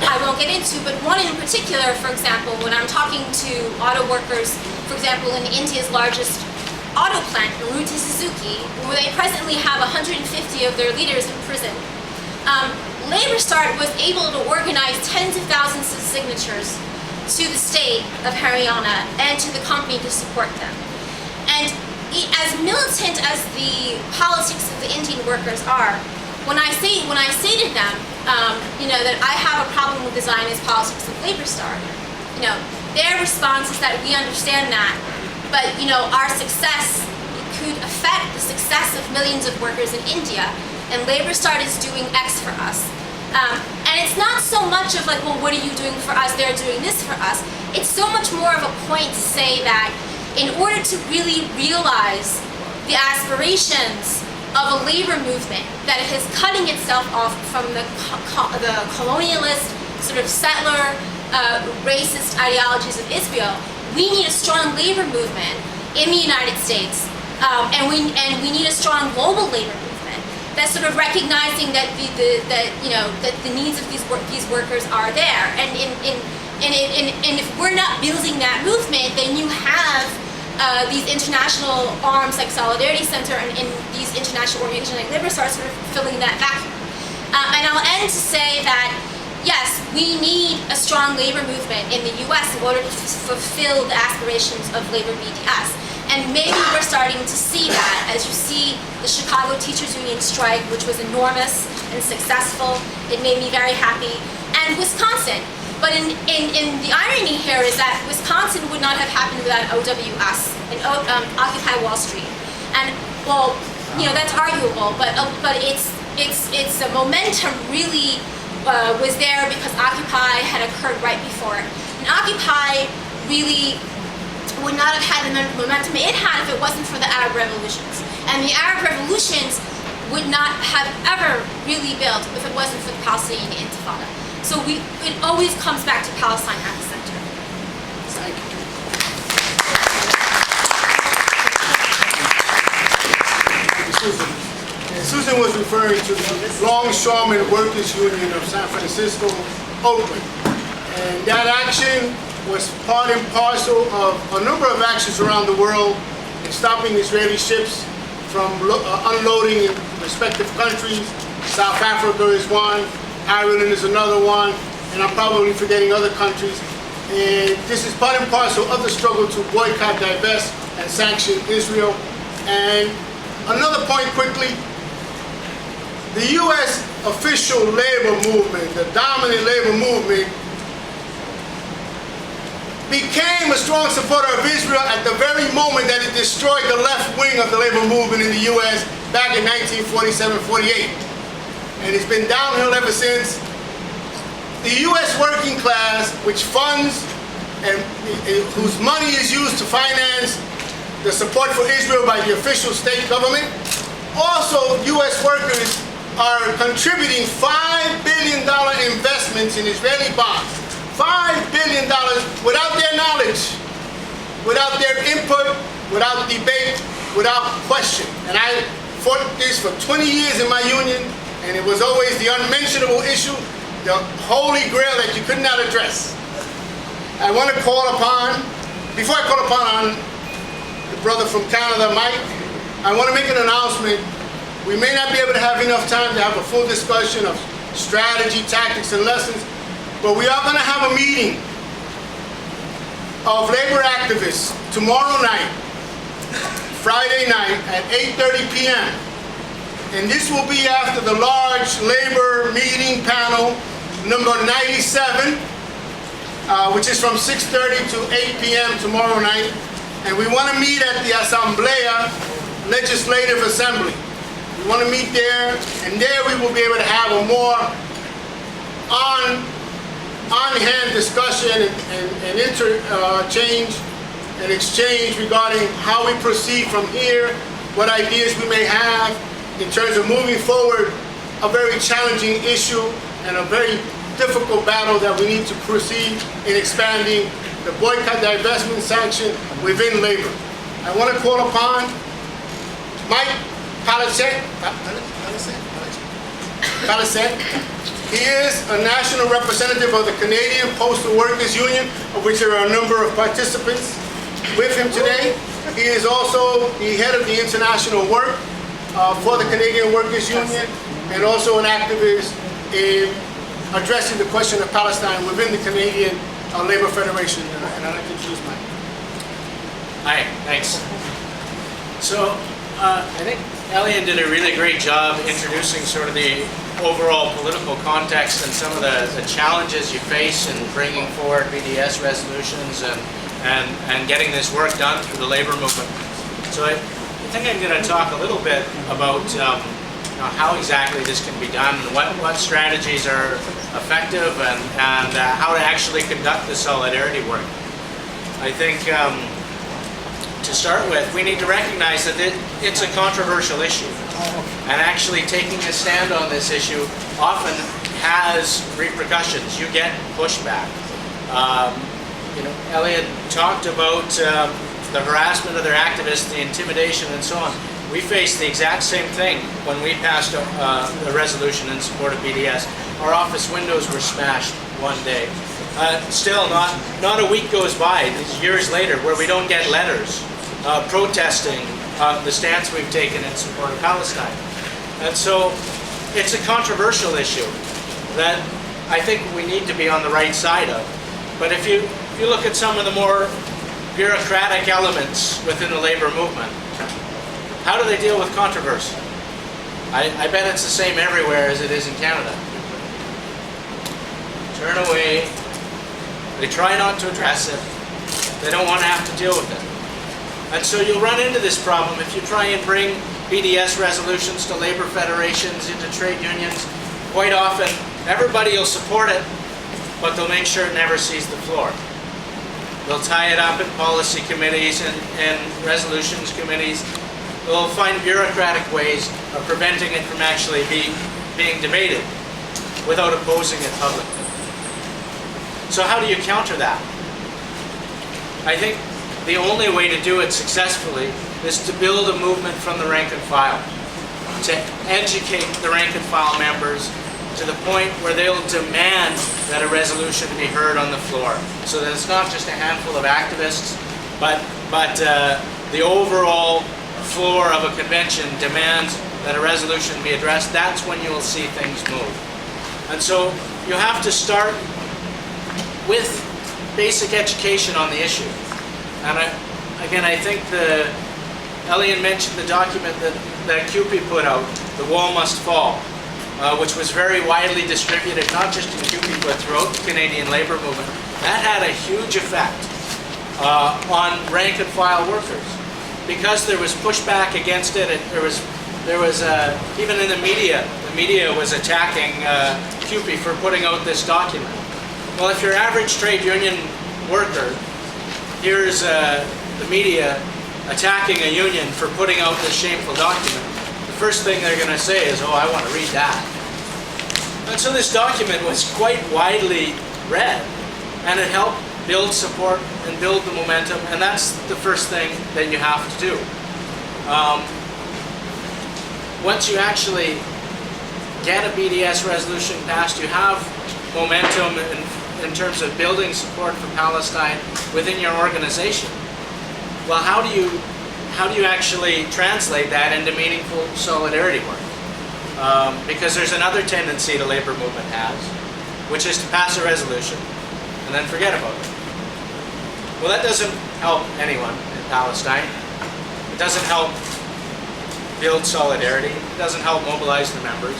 I won't get into, but one in particular, for example, when I'm talking to auto workers, for example, in India's largest auto plant en route to Suzuki, where they presently have 150 of their leaders in prison. Labor Start was able to organize tens of thousands of signatures to the state of Haryana and to the company to support them. And as militant as the politics of the Indian workers are, when I say to them, that I have a problem with the Zionist politics of Labor Start, their response is that we understand that, but our success could affect the success of millions of workers in India, and Labor Start is doing X for us. And it's not so much of like, well, what are you doing for us? They're doing this for us. It's so much more of a point to say that in order to really realize the aspirations of a labor movement that is cutting itself off from the colonialist, sort of settler, racist ideologies of Israel, we need a strong labor movement in the United States, and we need a strong global labor movement that's sort of recognizing that the needs of these workers are there, and if we're not building that movement, then you have these international arms like Solidarity Center and these international organizations like Labor Start sort of filling that vacuum. And I'll end to say that yes, we need a strong labor movement in the U.S. in order to fulfill the aspirations of labor BDS. And maybe we're starting to see that as you see the Chicago Teachers Union strike, which was enormous and successful. It made me very happy. And Wisconsin. But in the irony here is that Wisconsin would not have happened without OWS and Occupy Wall Street. And well, that's arguable, but it's the momentum really was there because Occupy had occurred right before it. And Occupy really would not have had the momentum it had if it wasn't for the Arab revolutions. And the Arab revolutions would not have ever really built if it wasn't for the Palestinian Intifada. So it always comes back to Palestine at the center. Thank you. Susan was referring to the Longshoremen Workers Union of San Francisco, Oakland. And that action was part and parcel of a number of actions around the world in stopping Israeli ships from unloading in respective countries. South Africa is one, Ireland is another one, and I'm probably forgetting other countries. And this is part and parcel of the struggle to boycott, divest, and sanction Israel. And another point quickly, the U.S. official labor movement, the dominant labor movement, became a strong supporter of Israel at the very moment that it destroyed the left wing of the labor movement in the U.S. back in 1947-48. And it's been downhill ever since. The U.S. working class, which funds and whose money is used to finance the support for Israel by the official state government, also U.S. workers are contributing $5 billion investments in Israeli bonds. $5 billion without their knowledge, without their input, without debate, without question. And I fought this for 20 years in my union, and it was always the unmentionable issue, the holy grail that you could not address. I want to call upon, before I call upon the brother from Canada, Mike, I want to make an announcement. We may not be able to have enough time to have a full discussion of strategy, tactics, and lessons, but we are going to have a meeting of labor activists tomorrow night, Friday night at 8:30 p.m. And this will be after the large labor meeting panel number 97, which is from 6:30 to 8 p.m. tomorrow night. And we want to meet at the Asamblea Legislative Assembly. We want to meet there, and there we will be able to have a more on-hand discussion and interchange and exchange regarding how we proceed from here, what ideas we may have in terms of moving forward a very challenging issue and a very difficult battle that we need to proceed in expanding the boycott, divestment, sanction within labor. I want to call upon Mike Palacek. He is a national representative of the Canadian Postal Workers Union, of which there are a number of participants with him today. He is also the head of the international work for the Canadian Workers Union, and also an activist in addressing the question of Palestine within the Canadian Labor Federation. And I'd like to introduce Mike. Hi, thanks. So I think Illian did a really great job introducing sort of the overall political context and some of the challenges you face in bringing forward BDS resolutions and getting this work done through the labor movement. So I think I'm going to talk a little bit about how exactly this can be done, and what strategies are effective, and how to actually conduct the solidarity work. I think to start with, we need to recognize that it's a controversial issue, and actually taking a stand on this issue often has repercussions. You get pushback. Illian talked about the harassment of their activists, the intimidation, and so on. We faced the exact same thing when we passed a resolution in support of BDS. Our office windows were smashed one day. Still, not a week goes by, years later, where we don't get letters protesting the stance we've taken in support of Palestine. And so it's a controversial issue that I think we need to be on the right side of. But if you look at some of the more bureaucratic elements within the labor movement, how do they deal with controversy? I bet it's the same everywhere as it is in Canada. Turn away. They try not to address it. They don't want to have to deal with it. And so you'll run into this problem if you try and bring BDS resolutions to labor federations, into trade unions. Quite often, everybody will support it, but they'll make sure it never sees the floor. They'll tie it up in policy committees and resolutions committees. They'll find bureaucratic ways of preventing it from actually being debated without opposing it publicly. So how do you counter that? I think the only way to do it successfully is to build a movement from the rank and file, to educate the rank and file members to the point where they'll demand that a resolution be heard on the floor, so that it's not just a handful of activists, but the overall floor of a convention demands that a resolution be addressed. That's when you will see things move. And so you have to start with basic education on the issue. And I think Illian mentioned the document that CUPE put out, The Wall Must Fall, which was very widely distributed, not just in CUPE, but throughout the Canadian labor movement. That had a huge effect on rank and file workers. Because there was pushback against it, there was even in the media was attacking CUPE for putting out this document. Well, if you're an average trade union worker, here's the media attacking a union for putting out this shameful document. The first thing they're going to say is, oh, I want to read that. And so this document was quite widely read, and it helped build support and build the momentum, and that's the first thing that you have to do. Once you actually get a BDS resolution passed, you have momentum in terms of building support for Palestine within your organization. Well, how do you actually translate that into meaningful solidarity work? Because there's another tendency the labor movement has, which is to pass a resolution and then forget about it. Well, that doesn't help anyone in Palestine. It doesn't help build solidarity. It doesn't help mobilize the members.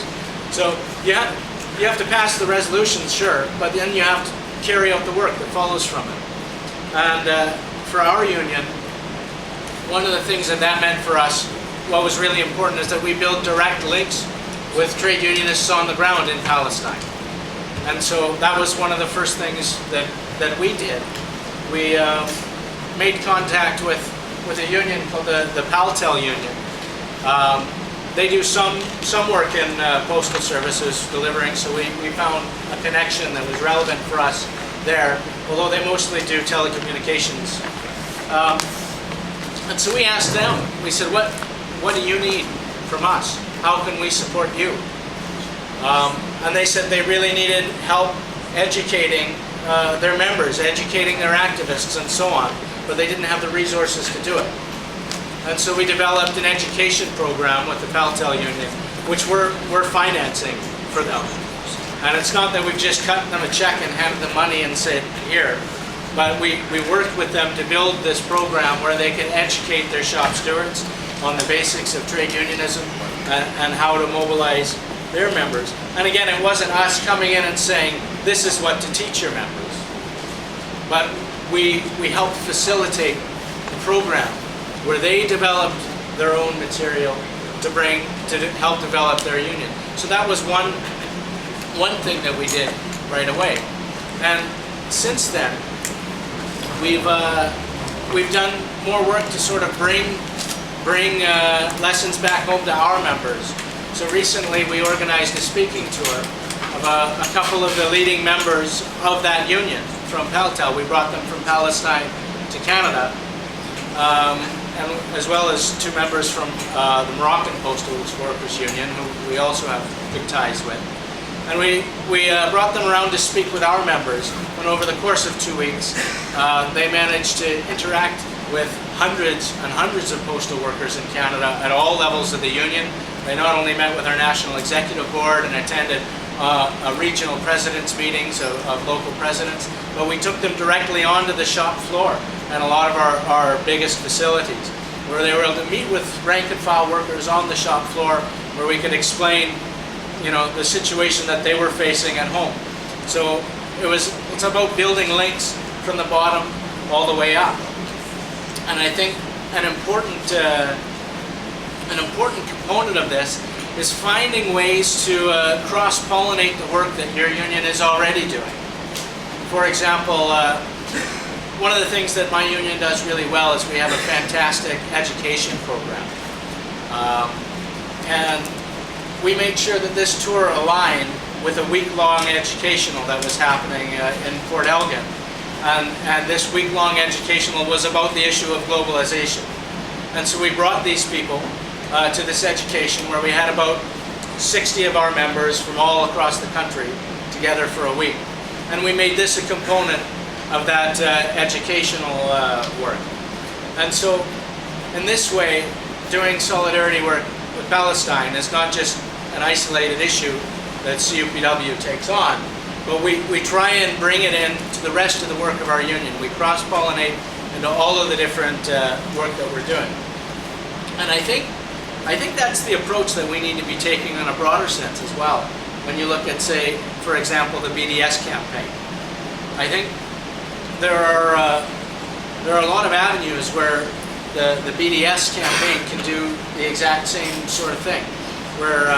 So you have to pass the resolutions, sure, but then you have to carry out the work that follows from it. And for our union, one of the things that meant for us, what was really important, is that we build direct links with trade unionists on the ground in Palestine. And so that was one of the first things that we did. We made contact with a union called the Paltel Union. They do some work in postal services delivering, so we found a connection that was relevant for us there, although they mostly do telecommunications. And so we asked them, we said, what do you need from us? How can we support you? And they said they really needed help educating their members, educating their activists and so on, but they didn't have the resources to do it. And so we developed an education program with the Paltel Union, which we're financing for them. And it's not that we've just cut them a check and handed them money and said, here. But we worked with them to build this program where they can educate their shop stewards on the basics of trade unionism and how to mobilize their members. And again, it wasn't us coming in and saying, this is what to teach your members. But we helped facilitate the program where they developed their own material to help develop their union. So that was one thing that we did right away. And since then, we've done more work to sort of bring lessons back home to our members. So recently we organized a speaking tour of a couple of the leading members of that union from Paltel. We brought them from Palestine to Canada, and as well as two members from the Moroccan Postal Workers Union, who we also have good ties with. And we brought them around to speak with our members, and over the course of 2 weeks, they managed to interact with hundreds and hundreds of postal workers in Canada at all levels of the union. They not only met with our National Executive Board and attended regional presidents' meetings of local presidents, but we took them directly onto the shop floor and a lot of our biggest facilities, where they were able to meet with rank and file workers on the shop floor, where we could explain, you know, the situation that they were facing at home. So it's about building links from the bottom all the way up. And I think an important component of this is finding ways to cross-pollinate the work that your union is already doing. For example, one of the things that my union does really well is we have a fantastic education program. And we made sure that this tour aligned with a week-long educational that was happening in Port Elgin. And this week-long educational was about the issue of globalization. And so we brought these people to this education where we had about 60 of our members from all across the country together for a week. And we made this a component of that educational work. And so in this way, doing solidarity work with Palestine is not just an isolated issue that CUPW takes on, but we try and bring it in to the rest of the work of our union. We cross-pollinate into all of the different work that we're doing. And I think that's the approach that we need to be taking in a broader sense as well. When you look at, say, for example, the BDS campaign. I think there are a lot of avenues where the BDS campaign can do the exact same sort of thing, where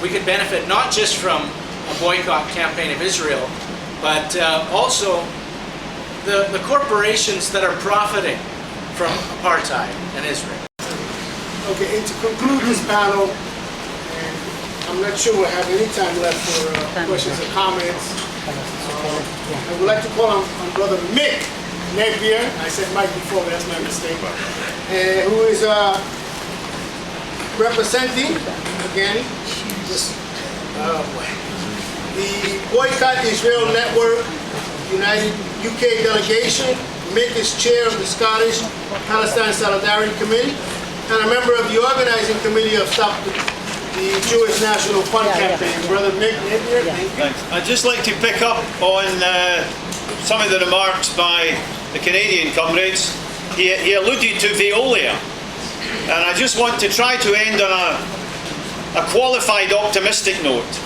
we could benefit not just from a boycott campaign of Israel, but also the corporations that are profiting from apartheid in Israel. Okay, and to conclude this panel, and I'm not sure we'll have any time left for questions or comments. I would like to call on Brother Mick Napier. I said Mike before, but that's my mistake. Who is representing, again, the Boycott Israel Network United UK delegation. Mick is chair of the Scottish Palestine Solidarity Committee and a member of the organizing committee of Stop the Jewish National Fund campaign. Brother Mick Napier, thank you. Thanks. I'd just like to pick up on some of the remarks by the Canadian comrades. He alluded to Veolia, and I just want to try to end on a qualified optimistic note,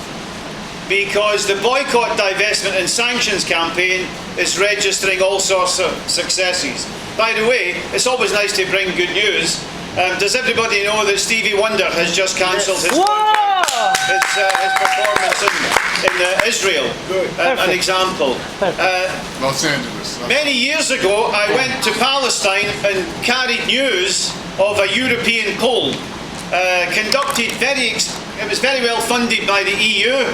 because the boycott, divestment and sanctions campaign is registering all sorts of successes. By the way, it's always nice to bring good news. Does everybody know that Stevie Wonder has just cancelled his performance in Israel? An example. Los Angeles. Many years ago, I went to Palestine and carried news of a European poll conducted it was very well funded by the EU,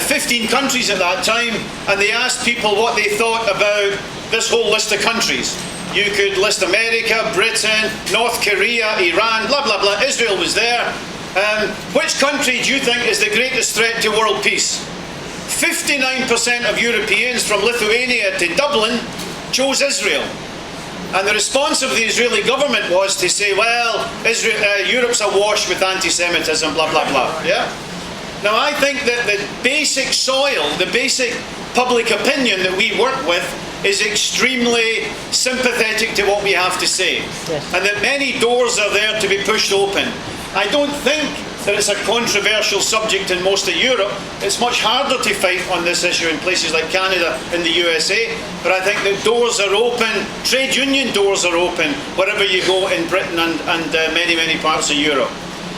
15 countries at that time, and they asked people what they thought about this whole list of countries. You could list America, Britain, North Korea, Iran, blah, blah, blah. Israel was there. Which country do you think is the greatest threat to world peace? 59% of Europeans from Lithuania to Dublin chose Israel. And the response of the Israeli government was to say, well, Europe's awash with anti-Semitism, blah, blah, blah. Yeah? Now, I think that the basic soil, the basic public opinion that we work with is extremely sympathetic to what we have to say. Yes. And that many doors are there to be pushed open. I don't think that it's a controversial subject in most of Europe. It's much harder to fight on this issue in places like Canada and the USA, but I think that doors are open, trade union doors are open wherever you go in Britain and many, many parts of Europe.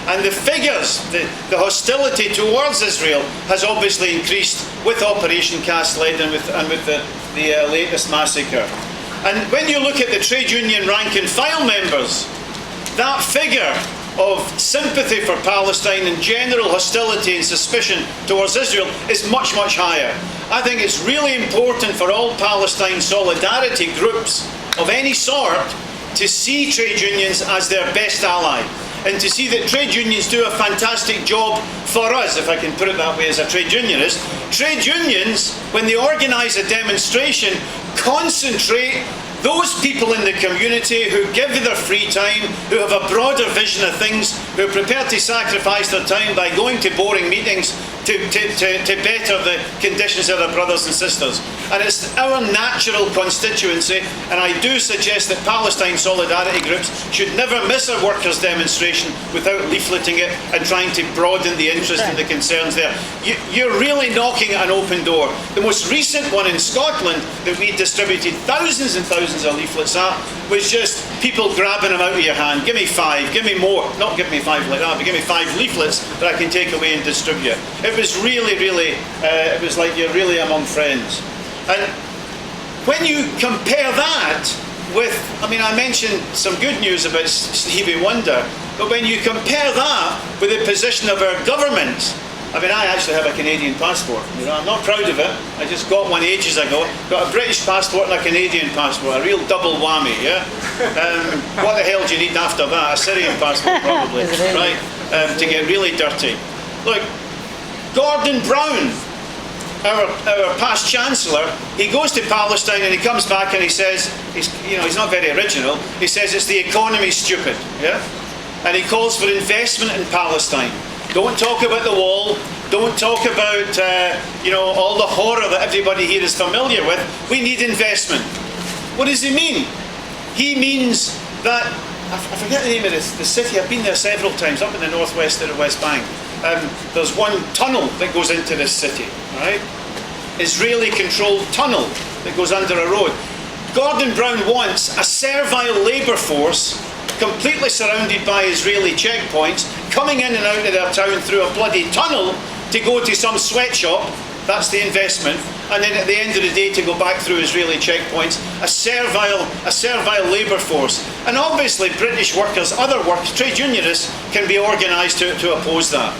And the figures, the hostility towards Israel has obviously increased with Operation Cast Lead and with the latest massacre. And when you look at the trade union rank and file members, that figure of sympathy for Palestine and general hostility and suspicion towards Israel is much, much higher. I think it's really important for all Palestine solidarity groups of any sort to see trade unions as their best ally, and to see that trade unions do a fantastic job for us, if I can put it that way as a trade unionist. Trade unions, when they organise a demonstration, concentrate those people in the community who give their free time, who have a broader vision of things, who are prepared to sacrifice their time by going to boring meetings to better the conditions of their brothers and sisters. And it's our natural constituency, and I do suggest that Palestine solidarity groups should never miss a workers' demonstration without leafleting it and trying to broaden the interest and the concerns there. You're really knocking at an open door. The most recent one in Scotland that we distributed thousands and thousands of leaflets at was just people grabbing them out of your hand. Give me 5, give me more. Not give me 5 like that, but give me 5 leaflets that I can take away and distribute. It was really, really, it was like you're really among friends. And when you compare that with, I mean, I mentioned some good news about Stevie Wonder, but when you compare that with the position of our government, I mean, I actually have a Canadian passport. You know, I'm not proud of it. I just got one ages ago. Got a British passport and a Canadian passport, a real double whammy, yeah? What the hell do you need after that? A Syrian passport, probably, right? To get really dirty. Look, Gordon Brown, our past Chancellor, he goes to Palestine and he comes back and he says, he's not very original, he says it's the economy stupid, yeah? And he calls for investment in Palestine. Don't talk about the wall, don't talk about all the horror that everybody here is familiar with. We need investment. What does he mean? He means that, I forget the name of the city, I've been there several times, up in the northwest of the West Bank. There's one tunnel that goes into this city, right? Israeli-controlled tunnel that goes under a road. Gordon Brown wants a servile labour force completely surrounded by Israeli checkpoints, coming in and out of their town through a bloody tunnel to go to some sweatshop. That's the investment. And then at the end of the day to go back through Israeli checkpoints, a servile labour force. And obviously British workers, other workers, trade unionists can be organised to oppose that.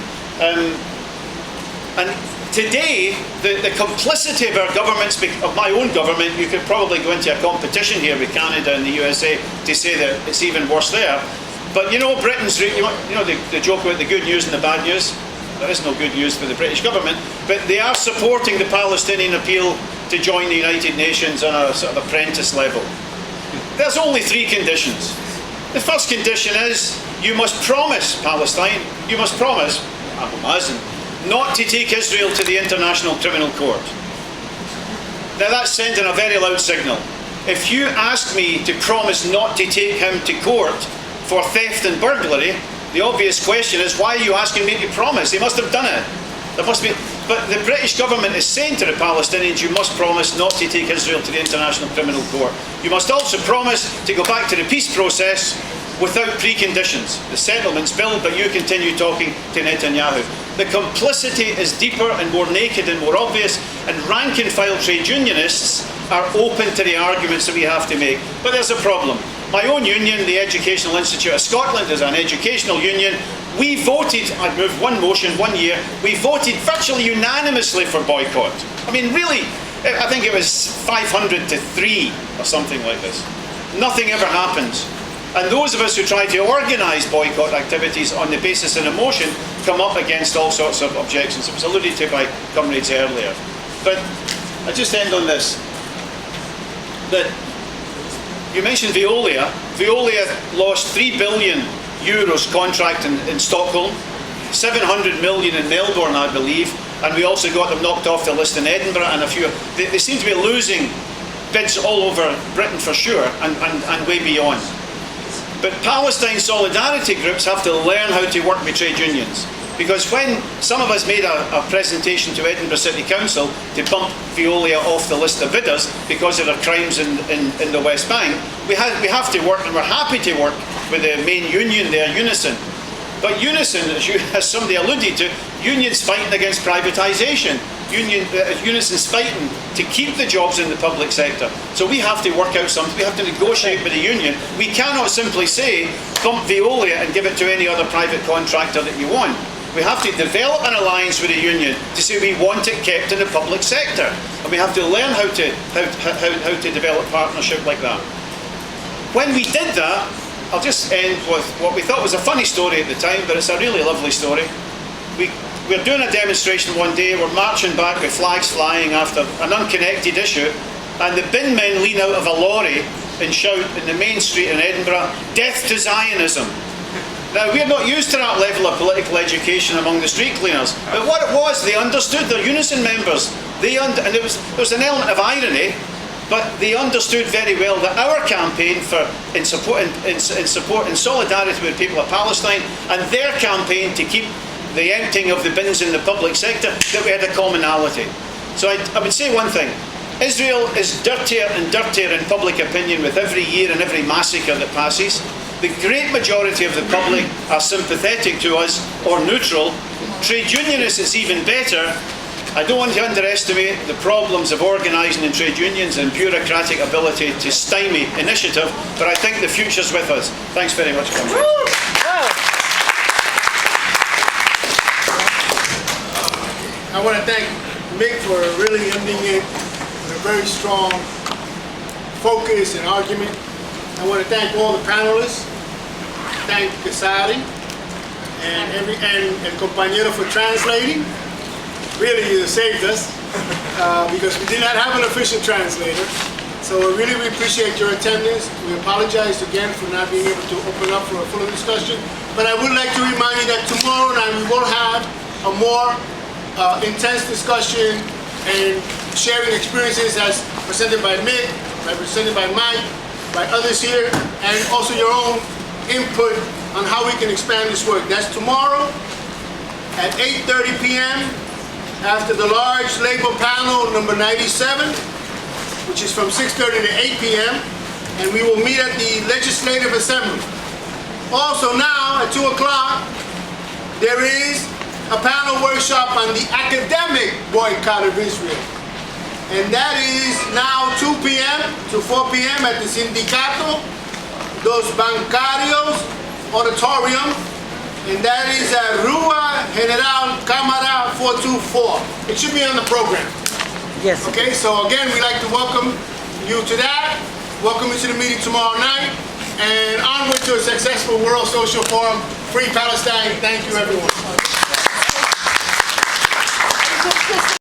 And today, the complicity of our governments, of my own government, you could probably go into a competition here with Canada and the USA to say that it's even worse there. But you know, Britain's, the joke about the good news and the bad news? There is no good news for the British government, but they are supporting the Palestinian appeal to join the United Nations on a sort of apprentice level. There's only 3 conditions. The first condition is you must promise Palestine, you must promise Abu Mazen, not to take Israel to the International Criminal Court. Now that's sending a very loud signal. If you ask me to promise not to take him to court for theft and burglary, the obvious question is, why are you asking me to promise? He must have done it. There must be. But the British government is saying to the Palestinians, you must promise not to take Israel to the International Criminal Court. You must also promise to go back to the peace process without preconditions. The settlement's built, but you continue talking to Netanyahu. The complicity is deeper and more naked and more obvious, and rank and file trade unionists are open to the arguments that we have to make. But there's a problem. My own union, the Educational Institute of Scotland, is an educational union. We voted, I moved one motion one year, we voted virtually unanimously for boycott. I mean, really, I think it was 500 to 3 or something like this. Nothing ever happens. And those of us who try to organise boycott activities on the basis of emotion come up against all sorts of objections. It was alluded to by comrades earlier. But I just end on this. That You mentioned Veolia. Veolia lost 3 billion euros contract in Stockholm, 700 million in Melbourne, I believe, and we also got them knocked off the list in Edinburgh and a few. They seem to be losing bids all over Britain for sure, and way beyond. But Palestine solidarity groups have to learn how to work with trade unions. Because when some of us made a presentation to Edinburgh City Council to bump Veolia off the list of bidders because of their crimes in the West Bank, we have to work, and we're happy to work with the main union there, Unison. But Unison, as somebody alluded to, unions fighting against privatisation. Unison's fighting to keep the jobs in the public sector. So we have to work out something. We have to negotiate with the union. We cannot simply say, bump Veolia and give it to any other private contractor that you want. We have to develop an alliance with the union to say we want it kept in the public sector. And we have to learn how to develop partnership like that. When we did that, I'll just end with what we thought was a funny story at the time, but it's a really lovely story. We're doing a demonstration one day, we're marching back with flags flying after an unconnected issue, and the bin men lean out of a lorry and shout in the main street in Edinburgh, "Death to Zionism." Now, we're not used to that level of political education among the street cleaners, but what it was, they understood, they're Unison members, and there was an element of irony, but they understood very well that our campaign in support and solidarity with the people of Palestine, and their campaign to keep the emptying of the bins in the public sector, that we had a commonality. So I would say one thing, Israel is dirtier and dirtier in public opinion with every year and every massacre that passes. The great majority of the public are sympathetic to us or neutral. Trade unionists, it's even better. I don't want to underestimate the problems of organising in trade unions and bureaucratic ability to stymie initiative, but I think the future's with us. Thanks very much, comrades. I want to thank Mick for really ending it with a very strong focus and argument. I want to thank all the panelists, thank Casari and Compañero for translating. Really, you saved us because we did not have an official translator. So we appreciate your attendance. We apologize again for not being able to open up for a fuller discussion. But I would like to remind you that tomorrow night we will have a more intense discussion and sharing experiences as presented by Mick, presented by Mike, by others here, and also your own input on how we can expand this work. That's tomorrow at 8:30 p.m. after the large labor panel number 97, which is from 6:30 to 8 p.m. and we will meet at the Legislative Assembly. Also now at 2 o'clock, there is a panel workshop on the academic boycott of Israel. And that is now 2 p.m. to 4 p.m. at the Sindicato dos Bancarios Auditorium. And that is at Rua General Cámara 424. It should be on the program. Yes. Okay, so again, we'd like to welcome you to that. Welcome you to the meeting tomorrow night. And onward to a successful World Social Forum. Free Palestine. Thank you, everyone.